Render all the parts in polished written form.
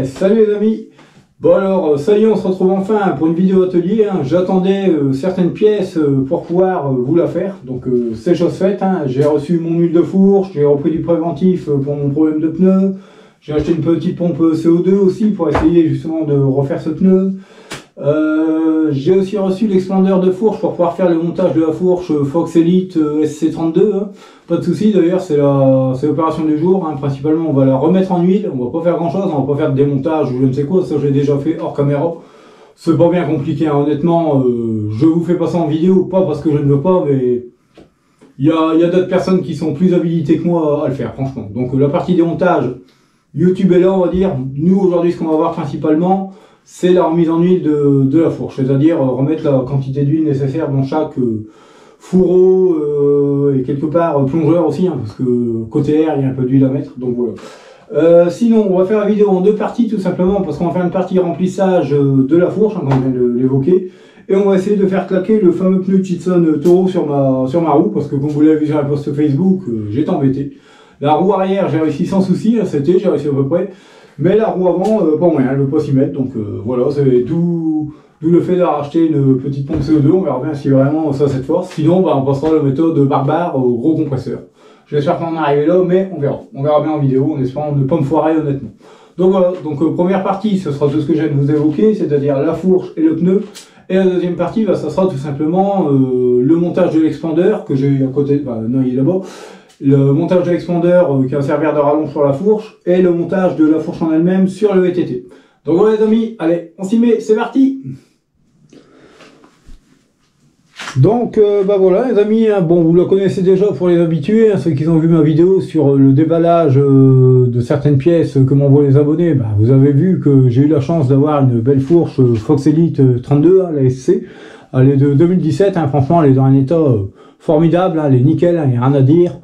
Salut les amis. Bon alors, ça y est, on se retrouve enfin pour une vidéo atelier. J'attendais certaines pièces pour pouvoir vous la faire. Donc c'est chose faite. J'ai reçu mon huile de fourche, j'ai repris du préventif pour mon problème de pneu. J'ai acheté une petite pompe CO2 aussi pour essayer justement de refaire ce pneu. J'ai aussi reçu l'expandeur de fourche pour pouvoir faire le montage de la fourche Fox Elite SC32. Pas de souci, d'ailleurs c'est l'opération du jour. Principalement on va la remettre en huile, on va pas faire grand chose, on va pas faire de démontage ou je ne sais quoi, ça j'ai déjà fait hors caméra. C'est pas bien compliqué, honnêtement, je vous fais pas ça en vidéo, pas parce que je ne veux pas, mais il y a d'autres personnes qui sont plus habilitées que moi à le faire, franchement. Donc la partie démontage, YouTube est là, on va dire. Nous aujourd'hui ce qu'on va voir principalement, c'est la remise en huile de la fourche, c'est-à-dire remettre la quantité d'huile nécessaire dans chaque fourreau et quelque part plongeur aussi, parce que côté air il y a un peu d'huile à mettre, donc voilà. Sinon on va faire la vidéo en deux parties tout simplement, parce qu'on va faire une partie remplissage de la fourche, comme on vient de l'évoquer, et on va essayer de faire claquer le fameux pneu Titson Toro sur ma roue, parce que comme vous l'avez vu sur la post Facebook, j'étais embêté. La roue arrière j'ai réussi sans souci, j'ai réussi à peu près. Mais la roue avant, pas moyen, elle ne veut pas s'y mettre, donc voilà, c'est d'où le fait de racheter une petite pompe CO2, on verra bien si vraiment ça a cette force. Sinon, on passera la méthode barbare au gros compresseur. J'espère qu'on en est arrivé là, mais on verra bien en vidéo, en espérant ne pas me foirer honnêtement. Donc voilà, première partie, ce sera tout ce que je viens de vous évoquer, c'est-à-dire la fourche et le pneu. Et la deuxième partie, ça sera tout simplement le montage de l'expandeur, que j'ai à côté, non il est là-bas. Le montage de l'expandeur qui va servir de rallonge sur la fourche et le montage de la fourche en elle-même sur le VTT. Donc voilà les amis, allez, on s'y met, c'est parti. Donc voilà les amis, bon vous le connaissez déjà pour les habitués, ceux qui ont vu ma vidéo sur le déballage de certaines pièces que m'envoient les abonnés, vous avez vu que j'ai eu la chance d'avoir une belle fourche Fox Elite 32, la SC. Elle est de 2017, franchement elle est dans un état formidable, elle est nickel, il n'y a rien à dire.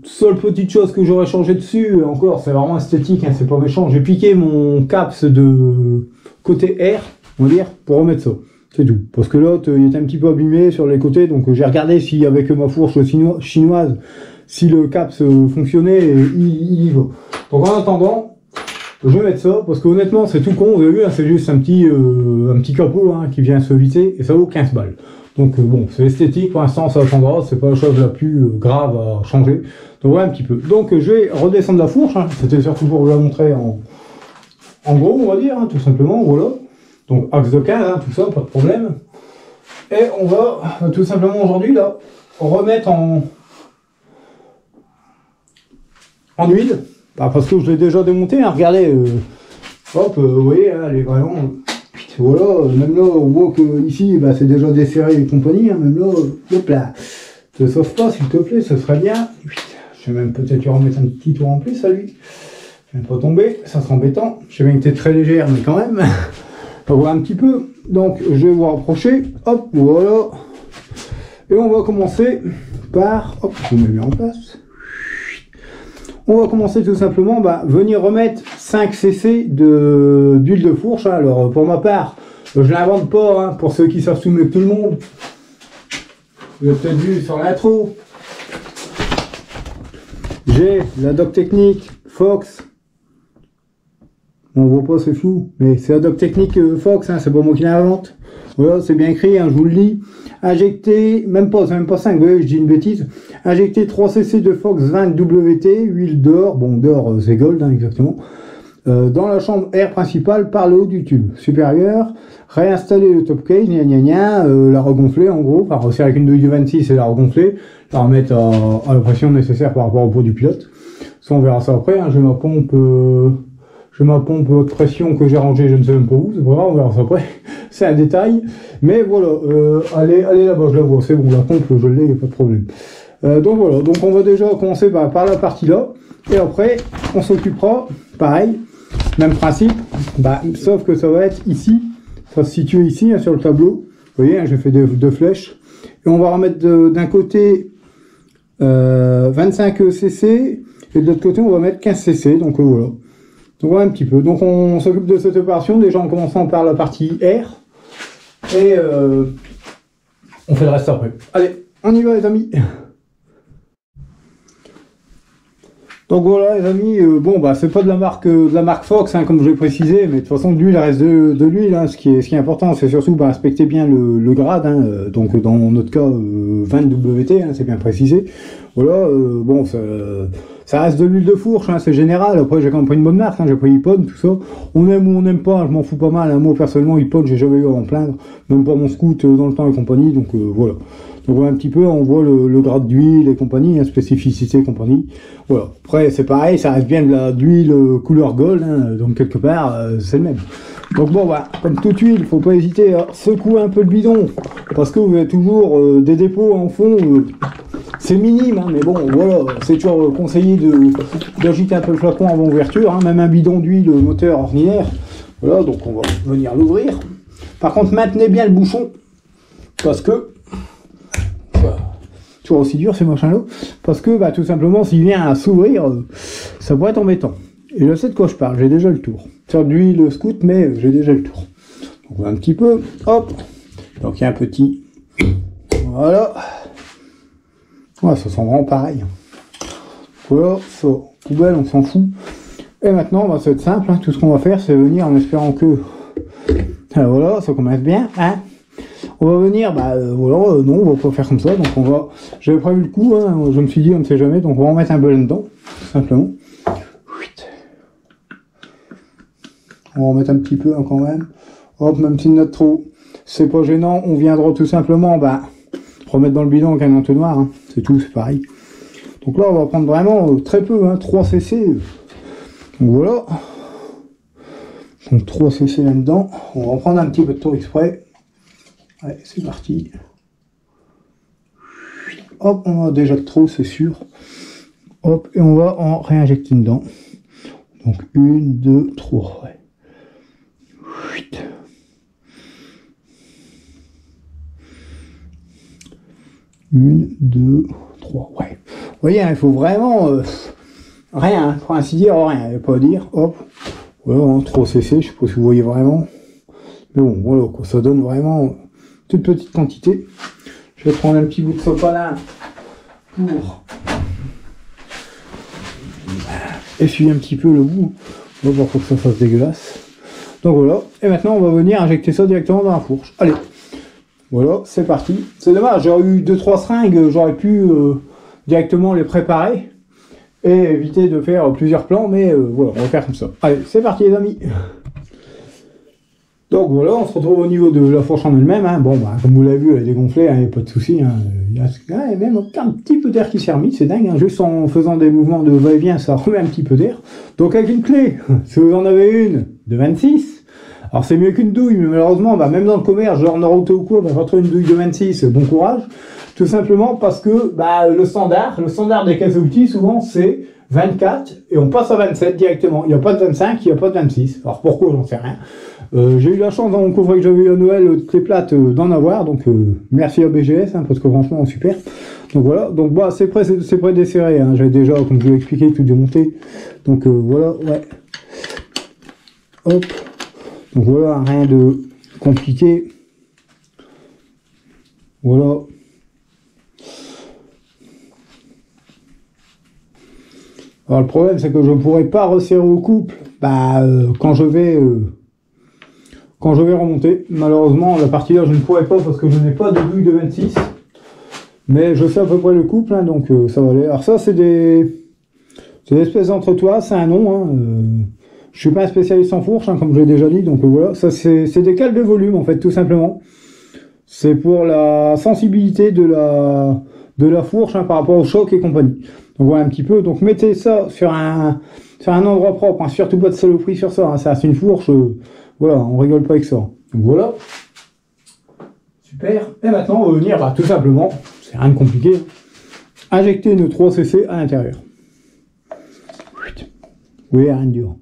Seule petite chose que j'aurais changé dessus, encore c'est vraiment esthétique, c'est pas méchant, j'ai piqué mon caps de côté air, on va dire, pour remettre ça, c'est tout. Parce que l'autre il était un petit peu abîmé sur les côtés, donc j'ai regardé si avec ma fourche chinoise, si le caps fonctionnait, et il y va. Donc en attendant, je vais mettre ça, parce que honnêtement c'est tout con, vous avez vu, c'est juste un petit capot qui vient se visser, et ça vaut 15 balles. Donc bon, c'est esthétique, pour l'instant ça attendra, c'est pas la chose la plus grave à changer. Donc voilà un petit peu. Donc je vais redescendre la fourche, c'était surtout pour vous la montrer en gros, on va dire, tout simplement, voilà. Donc axe de 15, tout ça, pas de problème. Et on va tout simplement aujourd'hui là, remettre en huile, parce que je l'ai déjà démonté, regardez, hop, vous voyez, elle est vraiment... Voilà, même là, on voit que ici, c'est déjà desserré et compagnie, même là, hop là, te sauve pas s'il te plaît, ce serait bien. Je vais même peut-être lui remettre un petit tour en plus à lui. Je vais pas tomber, ça sera embêtant. Je sais bien que tu es très légère, mais quand même, on va voir un petit peu. Donc, je vais vous rapprocher, hop, voilà. Et on va commencer par, hop, je me mets en place. On va commencer tout simplement, venir remettre 5 cc d'huile de fourche. Alors pour ma part, je ne l'invente pas, pour ceux qui savent tout mieux que tout le monde. Vous avez peut-être vu sur l'intro. J'ai la Doc Technique Fox. On voit pas, c'est flou, mais c'est la Doc Technique Fox, c'est pas moi qui l'invente. Voilà, c'est bien écrit, je vous le lis. Injecter, même pas 5, vous voyez, je dis une bêtise. Injecter 3 cc de Fox 20 WT, huile d'or, bon d'or c'est gold exactement, dans la chambre air principale par le haut du tube supérieur. Réinstaller le top case, la regonfler en gros, c'est avec une douille du 26 et la regonfler, la remettre à la pression nécessaire par rapport au poids du pilote. Ça on verra ça après, j'ai ma pompe... J'ai ma pompe haute pression que j'ai rangée, je ne sais même pas où, c'est pas grave, on verra ça après, c'est un détail. Mais voilà, allez là-bas, je la vois, c'est bon, la pompe, je l'ai, il n'y a pas de problème. Donc voilà, donc on va déjà commencer par la partie là, et après, on s'occupera, pareil, même principe, sauf que ça va être ici, ça se situe ici, sur le tableau, vous voyez, j'ai fait deux flèches, et on va remettre d'un côté 25 cc, et de l'autre côté, on va mettre 15 cc, donc voilà. Donc voilà un petit peu. Donc on s'occupe de cette opération déjà en commençant par la partie air et on fait le reste après. Allez, on y va les amis. Donc voilà les amis, bon bah c'est pas de la marque Fox hein, comme je l'ai précisé, mais de toute façon de l'huile reste de l'huile, hein, ce qui est important c'est surtout bah, respecter bien le grade, hein, donc dans notre cas 20 WT, hein, c'est bien précisé. Voilà, bon ça reste de l'huile de fourche, hein, c'est général, après j'ai quand même pris une bonne marque, hein, j'ai pris Ippon, tout ça. On aime ou on n'aime pas, je m'en fous pas mal, hein. Moi personnellement Ippon j'ai jamais eu à en plaindre, même pas mon scout dans le temps et compagnie, donc voilà. Donc voilà un petit peu, on voit le grade d'huile et compagnie, hein, spécificité et compagnie. Voilà. Après c'est pareil, ça reste bien de d'huile couleur gold, hein, donc quelque part c'est le même. Donc bon bah, comme toute huile, il ne faut pas hésiter à secouer un peu le bidon, parce que vous avez toujours des dépôts en fond, c'est minime, hein, mais bon voilà, c'est toujours conseillé d'agiter un peu le flacon avant ouverture, hein, même un bidon d'huile moteur ordinaire. Voilà, donc on va venir l'ouvrir. Par contre maintenez bien le bouchon, parce que toujours aussi dur ces machins-là, parce que bah, tout simplement s'il vient à s'ouvrir, ça pourrait être embêtant. Et je sais de quoi je parle, j'ai déjà le tour. Faire de l'huile scout, mais j'ai déjà le tour. Donc on va un petit peu, hop, donc il y a un petit, voilà. Ouais, ça sent vraiment pareil. Voilà, ça, poubelle, on s'en fout. Et maintenant, bah, ça va être simple, hein. Tout ce qu'on va faire, c'est venir en espérant que, alors, voilà, ça commence bien, hein. On va venir, bah voilà, non, on va pas faire comme ça, donc on va, j'avais prévu le coup, hein, je me suis dit, on ne sait jamais, donc on va en mettre un peu là-dedans, tout simplement. On va en mettre un petit peu hein, quand même, hop, même si notre trou, c'est pas gênant, on viendra tout simplement, bah, remettre dans le bidon avec un entonnoir, hein. C'est tout, c'est pareil. Donc là, on va prendre vraiment très peu, hein, 3 cc, donc voilà, donc 3 cc là-dedans, on va en prendre un petit peu de trop exprès. Allez, c'est parti. Hop, on a déjà de trop, c'est sûr. Hop, et on va en réinjecter dedans. Donc, 1, 2, 3. Ouais. 1, 2, 3. Ouais. Vous voyez, hein, il faut vraiment rien, hein, pour ainsi dire, rien. Il n'y a pas à dire. Hop. Voilà, hein, 3 cc, je sais pas si vous voyez vraiment. Mais bon, voilà, quoi, ça donne vraiment toute petite quantité. Je vais prendre un petit bout de sopalin pour essuyer un petit peu le bout. On va voir pour que ça fasse dégueulasse. Donc voilà. Et maintenant, on va venir injecter ça directement dans la fourche. Allez. Voilà, c'est parti. C'est dommage, j'aurais eu 2-3 seringues, j'aurais pu directement les préparer et éviter de faire plusieurs plans, mais voilà, on va faire comme ça. Allez, c'est parti les amis. Donc voilà, on se retrouve au niveau de la fourche en elle-même, hein. Bon, bah, comme vous l'avez vu, elle est dégonflée, il n'y a pas de souci, hein. Il y a même un petit peu d'air qui s'est remis, c'est dingue, hein. Juste en faisant des mouvements de va-et-vient, ça remet un petit peu d'air. Donc avec une clé, si vous en avez une de 26, alors c'est mieux qu'une douille, mais malheureusement, bah, même dans le commerce, genre Naruto ou quoi, bah, quand on trouve une douille de 26, bon courage. Tout simplement parce que bah, le standard des caisses à outils, souvent, c'est 24, et on passe à 27 directement. Il n'y a pas de 25, il n'y a pas de 26. Alors pourquoi, j'en sais rien. J'ai eu la chance dans mon coffret que j'avais eu à Noël de clé plate d'en avoir, donc merci à BGS, hein, parce que franchement, super. Donc voilà, donc bah, c'est prêt desserré, hein. J'avais déjà, comme je vous l'ai expliqué, tout démonté. Donc voilà, ouais. Hop. Donc voilà, rien de compliqué. Voilà. Alors le problème, c'est que je ne pourrai pas resserrer au couple quand je vais remonter. Malheureusement, la partie là, je ne pourrai pas parce que je n'ai pas de douille de 26. Mais je sais à peu près le couple, hein, donc ça va aller. Alors ça, c'est des espèces d'entretois, c'est un nom, hein. Je suis pas un spécialiste en fourche, hein, comme je l'ai déjà dit, donc voilà, ça c'est des cales de volume en fait, tout simplement. C'est pour la sensibilité de la fourche, hein, par rapport au choc et compagnie. Donc voilà un petit peu, donc mettez ça sur un endroit propre, hein, surtout pas de saloperie sur ça, hein, ça reste une fourche, voilà, on rigole pas avec ça. Donc voilà, super, et maintenant on va venir, tout simplement, c'est rien de compliqué, injecter nos 3 cc à l'intérieur. Oui, rien de dur.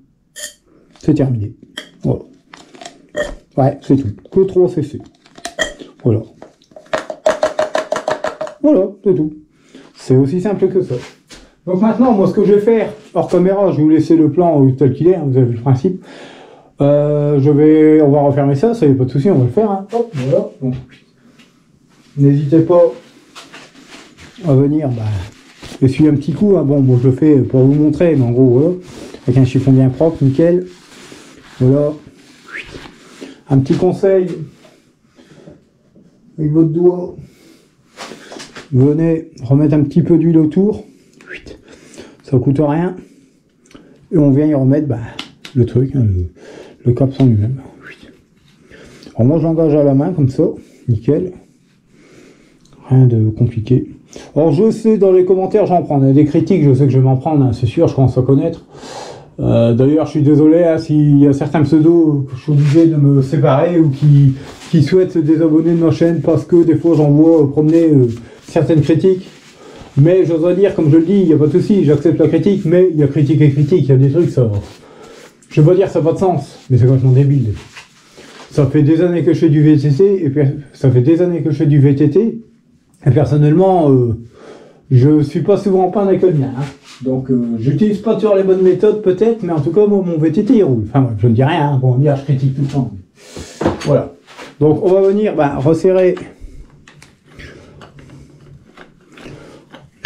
C'est terminé. Voilà. Ouais, c'est tout. Que 3 cc. Voilà. Voilà, c'est tout. C'est aussi simple que ça. Donc maintenant, moi, ce que je vais faire, hors caméra, je vais vous laisser le plan tel qu'il est, hein, vous avez vu le principe. On va refermer ça, ça y a pas de souci, on va le faire. Hein. Hop, voilà. N'hésitez pas à venir essuie un petit coup, hein. Bon, je le fais pour vous montrer, mais en gros, voilà. Avec un chiffon bien propre, nickel. Voilà. Un petit conseil. Avec votre doigt, venez remettre un petit peu d'huile autour. Ça coûte rien. Et on vient y remettre le truc, hein, le capson lui-même. Alors moi j'engage à la main comme ça, nickel. Rien de compliqué. Alors je sais, dans les commentaires j'en prends des critiques, je sais que je vais m'en prendre, hein, c'est sûr, je commence à connaître. D'ailleurs je suis désolé hein, s'il y a certains pseudos que je suis obligé de me séparer ou qui souhaitent se désabonner de ma chaîne parce que des fois j'en vois promener certaines critiques. Mais j'oserais dire, comme je le dis, il n'y a pas de souci, j'accepte la critique, mais il y a critique et critique, il y a des trucs, ça... Je vais pas dire ça n'a pas de sens, mais c'est complètement débile. Ça fait des années que je fais du VTT, et ça fait des années que je fais du VTT, et personnellement, je suis pas souvent en panne avec le mien. Hein. Donc, j'utilise pas toujours les bonnes méthodes, peut-être, mais en tout cas, moi, mon VTT, il roule. Enfin, moi, je ne dis rien, hein. Bon, dire, je critique tout le temps. Voilà. Donc, on va venir resserrer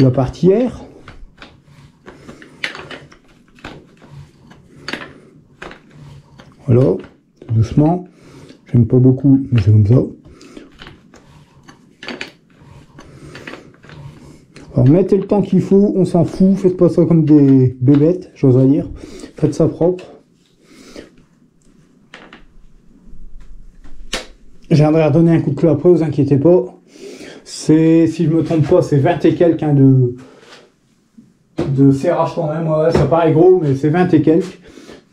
la partie air. Voilà, tout doucement. J'aime pas beaucoup, mais c'est comme ça. Alors mettez le temps qu'il faut, on s'en fout, faites pas ça comme des bébêtes, j'oserais dire. Faites ça propre. Je viendrai redonner un coup de clé après, vous inquiétez pas. C'est, si je me trompe pas, c'est 20 et quelques hein, de serrage quand même. Ouais, ça paraît gros, mais c'est 20 et quelques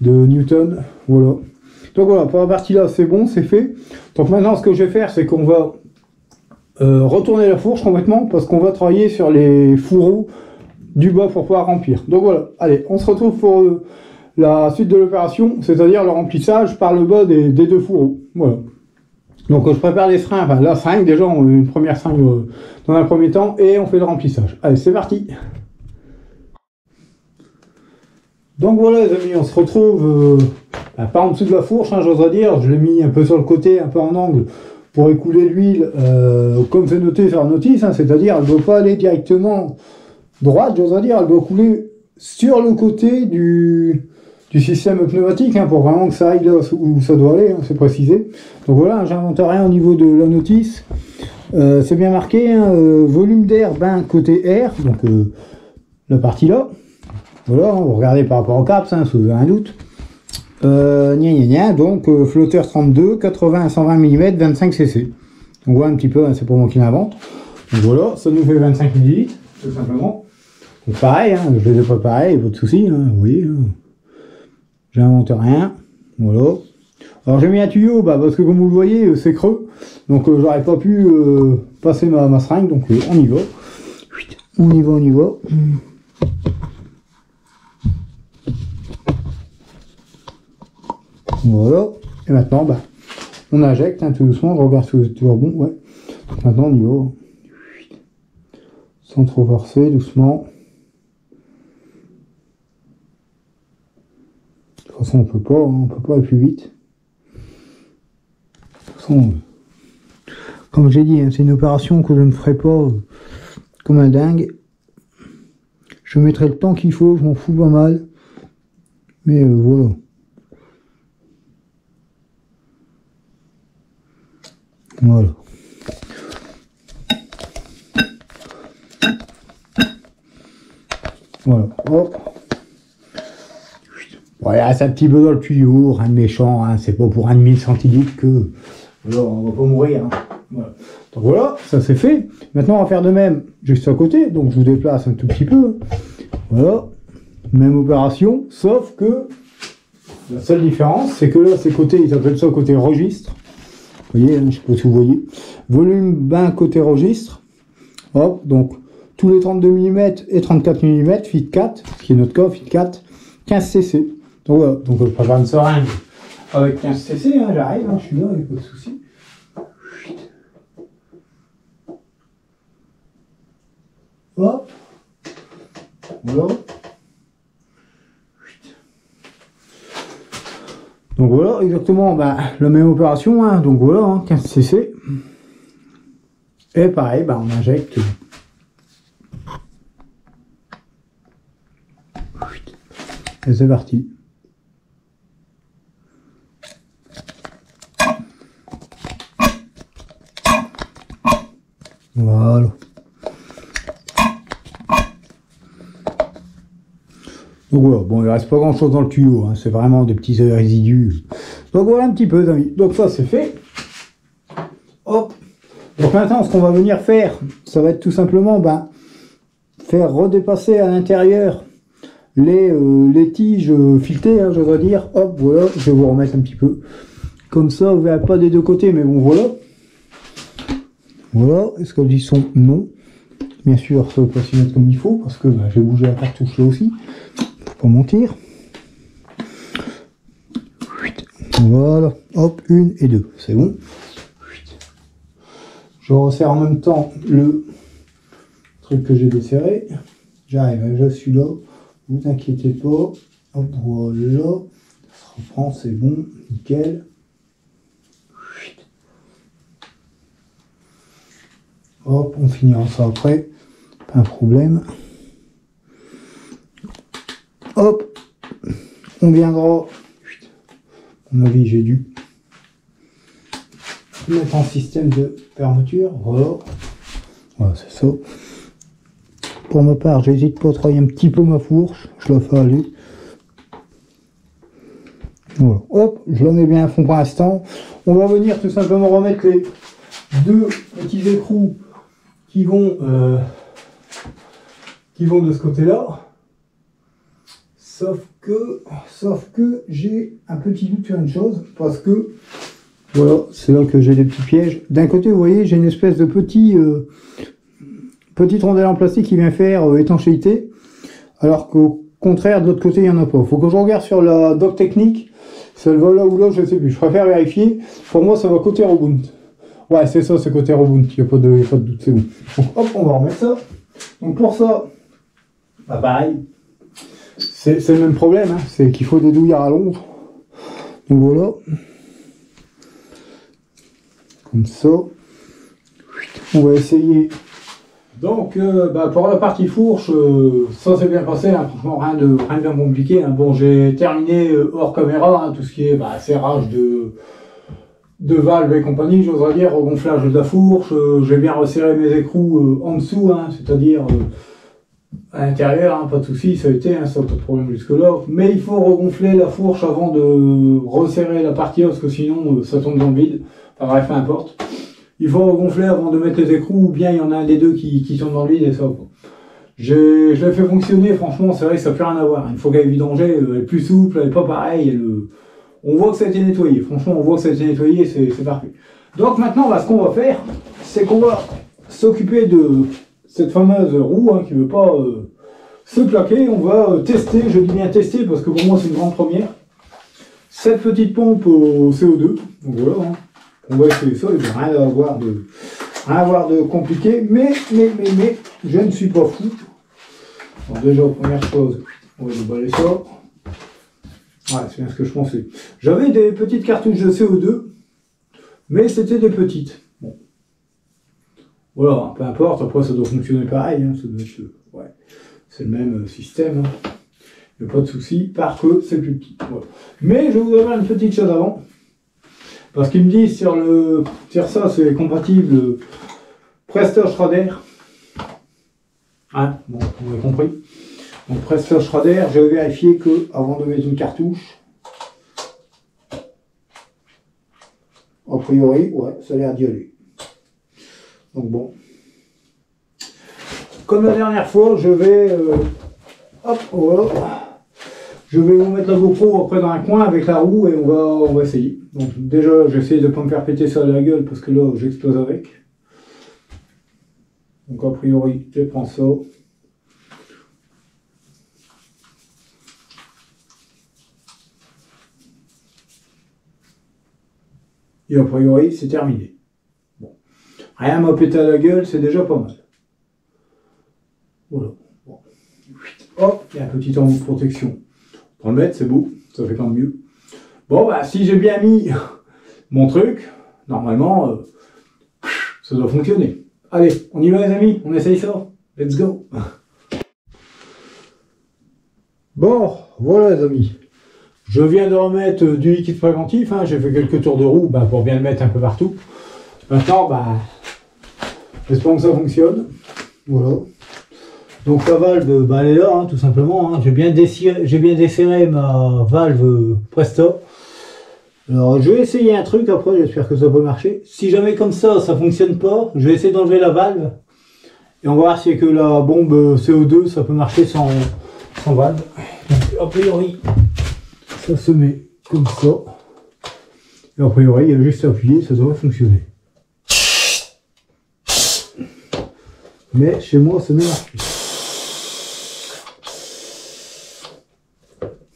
de Newton. Voilà. Donc voilà, pour la partie là, c'est bon, c'est fait. Donc maintenant, ce que je vais faire, c'est qu'on va retourner la fourche complètement parce qu'on va travailler sur les fourreaux du bas pour pouvoir remplir. Donc voilà, allez, on se retrouve pour la suite de l'opération, c'est-à-dire le remplissage par le bas des deux fourreaux. Voilà. Donc je prépare les seringues, enfin la seringue déjà, une première seringue dans un premier temps, et on fait le remplissage. Allez, c'est parti. Donc voilà les amis, on se retrouve pas en dessous de la fourche, hein, j'oserais dire, je l'ai mis un peu sur le côté, un peu en angle, pour écouler l'huile, comme c'est noté sur la notice, hein, c'est-à-dire elle ne doit pas aller directement droite, j'oserais dire, elle doit couler sur le côté du système pneumatique, hein, pour vraiment que ça aille là où ça doit aller, hein, c'est précisé. Donc voilà, j'invente rien au niveau de la notice. C'est bien marqué, hein, volume d'air, côté air, donc la partie là. Voilà, vous regardez par rapport au caps, hein, si vous avez un doute. Donc flotteur 32, 80 à 120 mm, 25 cc. On voit un petit peu, hein, c'est pour moi qui l'invente. Donc voilà, ça nous fait 25 ml, tout simplement. Donc pareil, hein, je les ai pas pareil, pas de souci, hein, oui. Hein. J'invente rien, voilà. Alors j'ai mis un tuyau, parce que comme vous le voyez, c'est creux. Donc j'aurais pas pu passer ma seringue, donc on y va. On y va. Voilà, et maintenant on injecte hein, tout doucement, je regarde si c'est toujours bon, ouais. Donc, maintenant on y va, sans trop forcer, doucement. De toute façon on peut pas aller plus vite. De toute façon, comme j'ai dit, hein, c'est une opération que je ne ferai pas comme un dingue. Je mettrai le temps qu'il faut, je m'en fous pas mal. Mais voilà. Voilà. Voilà. Hop. Voilà, c'est un petit peu dans le tuyau, rien de méchant, hein, c'est pas pour 1 centilitre que voilà, on va pas mourir. Hein. Voilà. Donc voilà, ça c'est fait. Maintenant on va faire de même juste à côté, donc je vous déplace un tout petit peu. Voilà. Même opération, sauf que la seule différence, c'est que là, ces côtés, ils appellent ça côté registre. Vous voyez, je sais pas si vous voyez. Volume côté registre. Hop, donc tous les 32 mm et 34 mm, fit 4, ce qui est notre cas, fit 4, 15 cc. Donc voilà, donc je prépare une seringue avec 15 cc, hein, j'arrive, hein, je suis là, il n'y a pas de souci. Hop, voilà. Donc voilà, exactement la même opération, hein, donc voilà, hein, 15 cc. Et pareil, on injecte Et c'est parti. Voilà. Donc voilà, bon, il reste pas grand chose dans le tuyau, hein, c'est vraiment des petits résidus. Donc voilà un petit peu, les amis. Donc ça c'est fait. Hop. Donc maintenant, ce qu'on va venir faire, ça va être tout simplement faire redépasser à l'intérieur les tiges filetées, hein, je dois dire. Hop, voilà, je vais vous remettre un petit peu. Comme ça, vous verrez pas des deux côtés, mais bon, voilà. Voilà, est-ce qu'elles y sont? Non. Bien sûr, ça ne veut pas s'y mettre comme il faut, parce que j'ai bougé la cartouche là aussi. Faut pas mentir. Voilà, hop, 1 et 2, c'est bon. Je resserre en même temps le truc que j'ai desserré. J'arrive, je suis là, vous inquiétez pas. Hop, voilà, ça se reprend, c'est bon, nickel. Hop, on finira ça après, pas un problème. Hop, on viendra. À mon avis, j'ai dû mettre en système de fermeture. Voilà, voilà, c'est ça. Pour ma part, j'hésite pas à travailler un petit peu ma fourche, je la fais aller. Voilà, hop, je la mets bien à fond pour l'instant. On va venir tout simplement remettre les deux petits écrous qui vont de ce côté-là. Sauf que j'ai un petit doute sur une chose, parce que voilà, c'est là que j'ai des petits pièges. D'un côté, vous voyez, j'ai une espèce de petite rondelle en plastique qui vient faire étanchéité, alors qu'au contraire, de l'autre côté, il n'y en a pas. Il faut que je regarde sur la doc technique, si elle va là ou là, je ne sais plus. Je préfère vérifier. Pour moi, ça va côté rebound. Ouais, c'est ça, c'est côté rebound. Il n'y a pas de doute, c'est bon. Donc, hop, on va remettre ça. Donc, pour ça, pareil. C'est le même problème, hein, c'est qu'il faut des douilles à rallonge. Donc voilà. Comme ça. On va essayer. Donc pour la partie fourche, ça s'est bien passé, hein, franchement rien de bien compliqué. Hein. Bon, j'ai terminé hors caméra, hein, tout ce qui est serrage de valves et compagnie, j'oserais dire, regonflage de la fourche. J'ai bien resserré mes écrous en dessous, hein, c'est-à-dire à l'intérieur, hein, pas de souci, ça a été, hein, ça pas de problème jusque-là. Mais il faut regonfler la fourche avant de resserrer la partie, parce que sinon ça tombe dans le vide. Enfin bref, peu importe. Il faut regonfler avant de mettre les écrous, ou bien il y en a un des deux qui tombe dans le vide et ça. Je l'ai fait fonctionner, franchement, c'est vrai que ça n'a plus rien à voir. Une fois qu'elle est vidangée, elle est plus souple, elle n'est pas pareille. On voit que ça a été nettoyé, franchement, on voit que ça a été nettoyé, c'est parfait. Donc maintenant, ce qu'on va faire, c'est qu'on va s'occuper de cette fameuse roue, hein, qui ne veut pas se plaquer. On va tester, je dis bien tester, parce que pour moi c'est une grande première, cette petite pompe au CO2. Donc voilà, hein. On va essayer ça, il n'y a rien à avoir de compliqué, mais je ne suis pas fou. Alors déjà, première chose, on va déballer ça. Ouais, c'est bien ce que je pensais. J'avais des petites cartouches de CO2, mais c'était des petites. Bon. Voilà, peu importe, après ça doit fonctionner pareil, hein, ça doit être, ouais, c'est le même système. Hein. Il n'y a pas de souci, parce que c'est plus petit. Voilà. Mais je vais vous donner une petite chose avant. Parce qu'ils me disent sur ça, c'est compatible Prestige Radar. Hein, bon, vous avez compris. Donc Prestige Radar, j'ai vérifié que avant de mettre une cartouche, a priori, ouais, ça a l'air d'y aller. Donc bon. Comme la dernière fois, je vais hop, voilà. Je vais vous mettre la GoPro après dans un coin avec la roue et on va essayer. Donc déjà, j'essaie de ne pas me faire péter ça à la gueule parce que là, j'explose avec. Donc a priori, je prends ça. Et a priori, c'est terminé. Bon. Rien m'a pété à la gueule, c'est déjà pas mal. Voilà. Bon. Hop, il y a un petit embout de protection. 30 mètres, c'est beau, ça fait quand même mieux. Bon, si j'ai bien mis mon truc, normalement, ça doit fonctionner. Allez, on y va les amis, on essaye ça. Let's go. Bon, voilà les amis. Je viens de remettre du liquide préventif, hein. J'ai fait quelques tours de roue pour bien le mettre un peu partout. Maintenant, j'espère que ça fonctionne. Voilà. Donc la valve, elle est là, hein, tout simplement. Hein. J'ai bien desserré ma valve Presto. Alors je vais essayer un truc après, j'espère que ça peut marcher. Si jamais comme ça fonctionne pas, je vais essayer d'enlever la valve. Et on va voir si avec la bombe CO2 ça peut marcher sans valve. Donc a priori, ça se met comme ça. Et a priori, il y a juste à appuyer, ça devrait fonctionner. Mais chez moi, ça ne marche plus.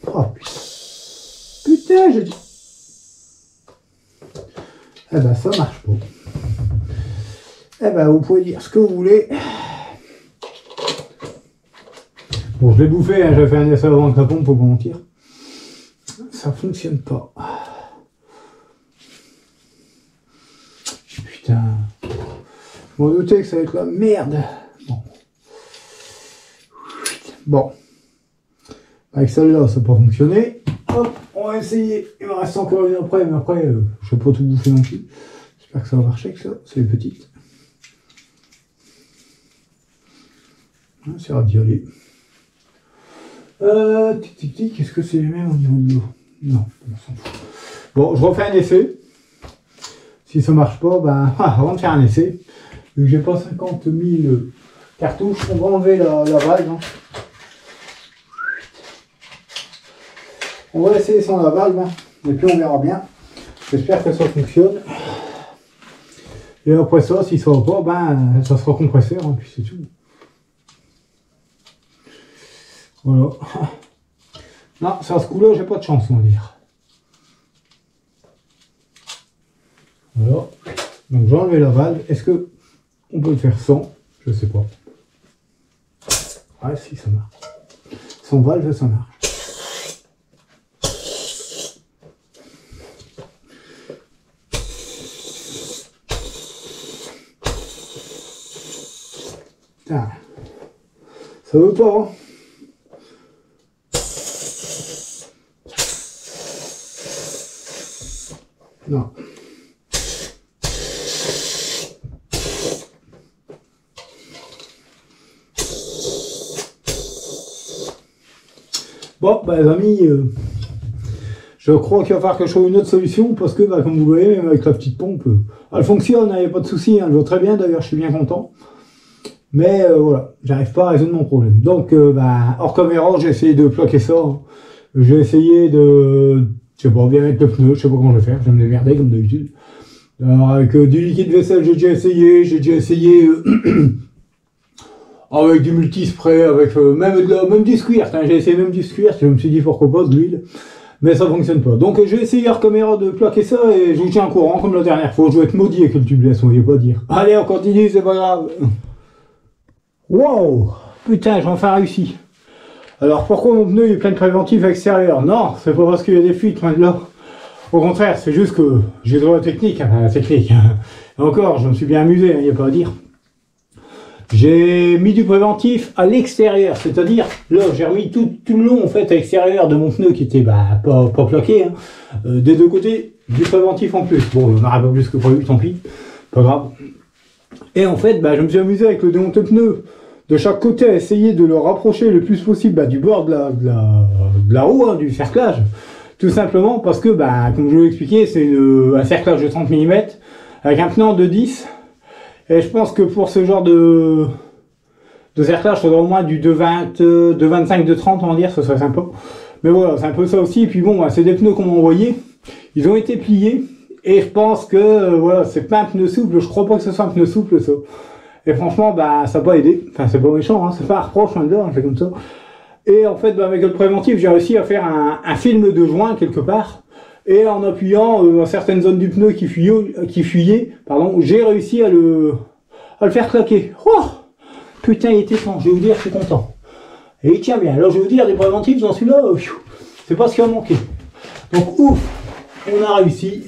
Oh putain, j'ai dit. Eh ben, ça marche pas. Eh ben, vous pouvez dire ce que vous voulez. Bon, je l'ai bouffé, hein, j'avais fait un essai avant avec la pompe, faut pas mentir. Ça fonctionne pas. Putain. Je m'en doutais que ça allait être la merde. Bon. Avec celle-là, ça n'a pas fonctionné. Hop, on va essayer. Il me reste encore une après, mais après, je ne vais pas tout bouffer non plus. J'espère que ça va marcher avec ça. C'est les petites. C'est rare d'y aller. Tic, est-ce que c'est les mêmes au niveau de l'eau? Non, on s'en fout. Bon, je refais un essai. Si ça marche pas, avant de faire un essai, vu que j'ai pas 50 000 cartouches, on va enlever la valve. Hein. On va essayer sans la valve, hein, et puis on verra bien. J'espère que ça fonctionne. Et après ça, si ça va pas, ça sera compresseur, hein, puis c'est tout. Voilà. Non, ça, ce coup-là, j'ai pas de chance, on va dire. Voilà. Donc j'ai enlevé la valve. Est-ce que on peut le faire sans? Je sais pas. Ouais, si, ça marche. Sans valve, ça marche. Putain. Ça veut pas, hein? Non. Bon, les amis, je crois qu'il va falloir que je trouve une autre solution parce que, comme vous voyez, même avec la petite pompe, elle fonctionne, il n'y a pas de souci, elle va très bien d'ailleurs, je suis bien content. Mais voilà, j'arrive pas à résoudre mon problème. Donc, hors caméra, j'ai essayé de plaquer ça. Hein. J'ai essayé de, je sais pas, bien mettre le pneu, je sais pas comment je vais faire, je vais me démerder comme d'habitude. Alors, avec du liquide vaisselle, j'ai déjà essayé avec du multispray, avec même du squirt, hein, j'ai essayé même du squirt, je me suis dit pourquoi pas de l'huile, mais ça fonctionne pas. Donc j'ai essayé hors caméra de plaquer ça et je vous tiens au courant comme la dernière fois, je vais être maudit avec le tubeless, on ne pas dire. Allez, on continue, c'est pas grave. Wow, putain, j'ai enfin réussi. Alors pourquoi mon pneu est plein de préventifs extérieurs? Non, c'est pas parce qu'il y a des fuites maintenant. Au contraire, c'est juste que j'ai trouvé la technique, Et encore, je me suis bien amusé, il n'y a pas à dire. J'ai mis du préventif à l'extérieur, c'est-à-dire, là, j'ai remis tout le long, en fait, à l'extérieur de mon pneu qui était, pas plaqué, hein. Des deux côtés, du préventif en plus. Bon, on n'aura pas plus que prévu, tant pis, pas grave. Et en fait, je me suis amusé avec le démonte pneu de chaque côté à essayer de le rapprocher le plus possible du bord de la roue, hein, du cerclage. Tout simplement parce que, comme je vous l'ai expliqué, c'est un cerclage de 30 mm avec un pneu de 10. Et je pense que pour ce genre de cerclage, il faudrait au moins du 2,20, 2,25, 2,30, on va dire, ce serait sympa. Mais voilà, c'est un peu ça aussi. Et puis bon, c'est des pneus qu'on m'a envoyés. Ils ont été pliés. Et je pense que, voilà, c'est pas un pneu souple. Je crois pas que ce soit un pneu souple, ça. Et franchement, ça n'a pas aidé. Enfin, c'est pas méchant, hein, c'est pas un reproche, c'est comme ça. Et en fait, avec le préventif, j'ai réussi à faire un film de joint quelque part. Et en appuyant dans certaines zones du pneu qui fuyaient, j'ai réussi à le faire claquer. Oh, putain, il était temps, je vais vous dire, je suis content. Et il tient bien. Alors, je vais vous dire, des préventifs dans celui-là, c'est pas ce qui a manqué. Donc, ouf, on a réussi.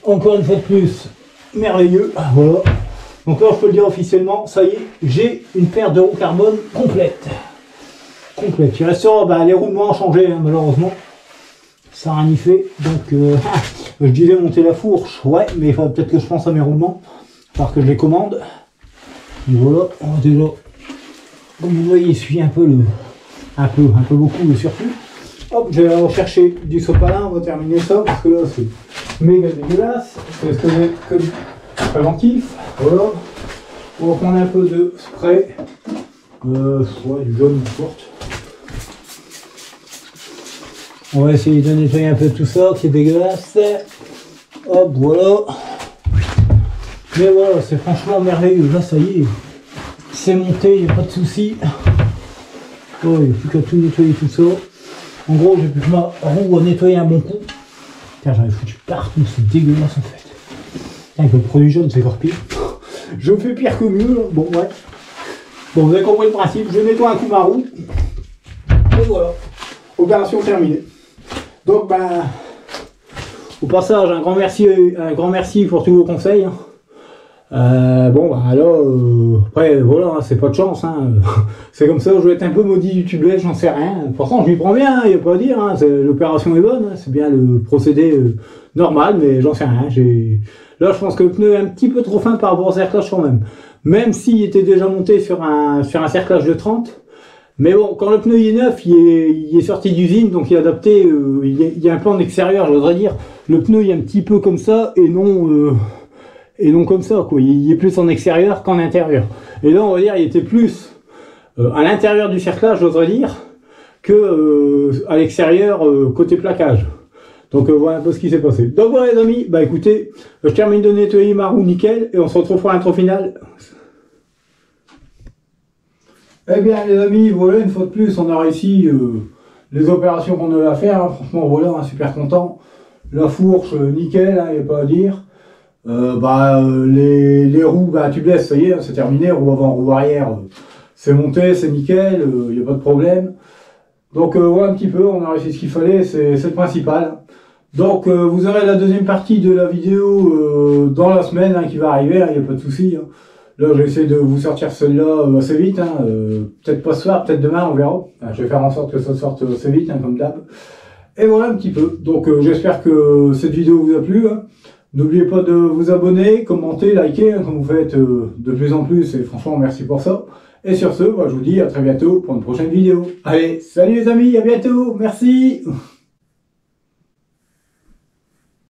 Encore une fois de plus, merveilleux. Voilà. Donc là, je peux le dire officiellement, ça y est, j'ai une paire de roues carbone complète. complète. Il restera les roulements changés, hein, malheureusement. Ça n'a rien y fait. Donc, je disais monter la fourche, ouais, mais il faudrait peut-être que je pense à mes roulements. Il va falloir que je les commande. Donc voilà, on va déjà, comme vous voyez, il suit un peu beaucoup le surplus. Hop, je vais rechercher du sopalin, on va terminer ça, parce que là c'est méga dégueulasse. Parce que j'ai que du préventif. Voilà. On va prendre un peu de spray. Ouais, du jaune, n'importe. On va essayer de nettoyer un peu tout ça, qui est dégueulasse. Hop, voilà. Mais voilà, c'est franchement merveilleux. Là, ça y est, c'est monté, il n'y a pas de souci. Oh, il n'y a plus qu'à tout nettoyer tout ça. En gros, j'ai plus que ma roue à nettoyer un bon coup. Tiens, j'en ai foutu partout, c'est dégueulasse en fait. Avec le produit jaune, c'est encore pire. Je fais pire que mieux, là. Bon, ouais. Bon, vous avez compris le principe, je nettoie un coup ma roue. Et voilà, opération terminée. Donc, au passage, un grand merci pour tous vos conseils. Après, voilà, c'est pas de chance. Hein. C'est comme ça, je vais être un peu maudit du tubeless, j'en sais rien. Pourtant, je m'y prends bien, il n'y a pas à dire. Hein. L'opération est bonne, hein. C'est bien le procédé normal, mais j'en sais rien. Là, je pense que le pneu est un petit peu trop fin par rapport au cerclage quand même. Même s'il était déjà monté sur un cerclage de 30. Mais bon, quand le pneu il est neuf, il est sorti d'usine, donc il est adapté. Il y a un plan d'extérieur, je voudrais dire. Le pneu il est un petit peu comme ça et non comme ça, quoi. Il est plus en extérieur qu'en intérieur. Et là, on va dire, il était plus à l'intérieur du cerclage, j'oserais dire, que à l'extérieur, côté plaquage. Donc voilà un peu ce qui s'est passé. Donc voilà les amis, écoutez, je termine de nettoyer ma roue nickel et on se retrouve pour l'intro finale. Eh bien les amis, voilà une fois de plus, on a réussi les opérations qu'on devait faire. Hein. Franchement voilà, hein, super content. La fourche, nickel, il n'y a pas à dire. Les roues, tubeless, ça y est, hein, c'est terminé. Roue avant, roue arrière, c'est monté, c'est nickel, il n'y a pas de problème. Donc voilà un petit peu, on a réussi ce qu'il fallait, c'est le principal. Donc vous aurez la deuxième partie de la vidéo dans la semaine qui va arriver, il n'y a pas de souci. Hein. Là j'essaie de vous sortir celle-là assez vite, hein, peut-être pas ce soir, peut-être demain, on verra. Je vais faire en sorte que ça sorte assez vite, hein, comme d'hab. Et voilà un petit peu. Donc j'espère que cette vidéo vous a plu. Hein. N'oubliez pas de vous abonner, commenter, liker, hein, comme vous faites de plus en plus, et franchement merci pour ça. Et sur ce, je vous dis à très bientôt pour une prochaine vidéo. Allez, salut les amis, à bientôt, merci.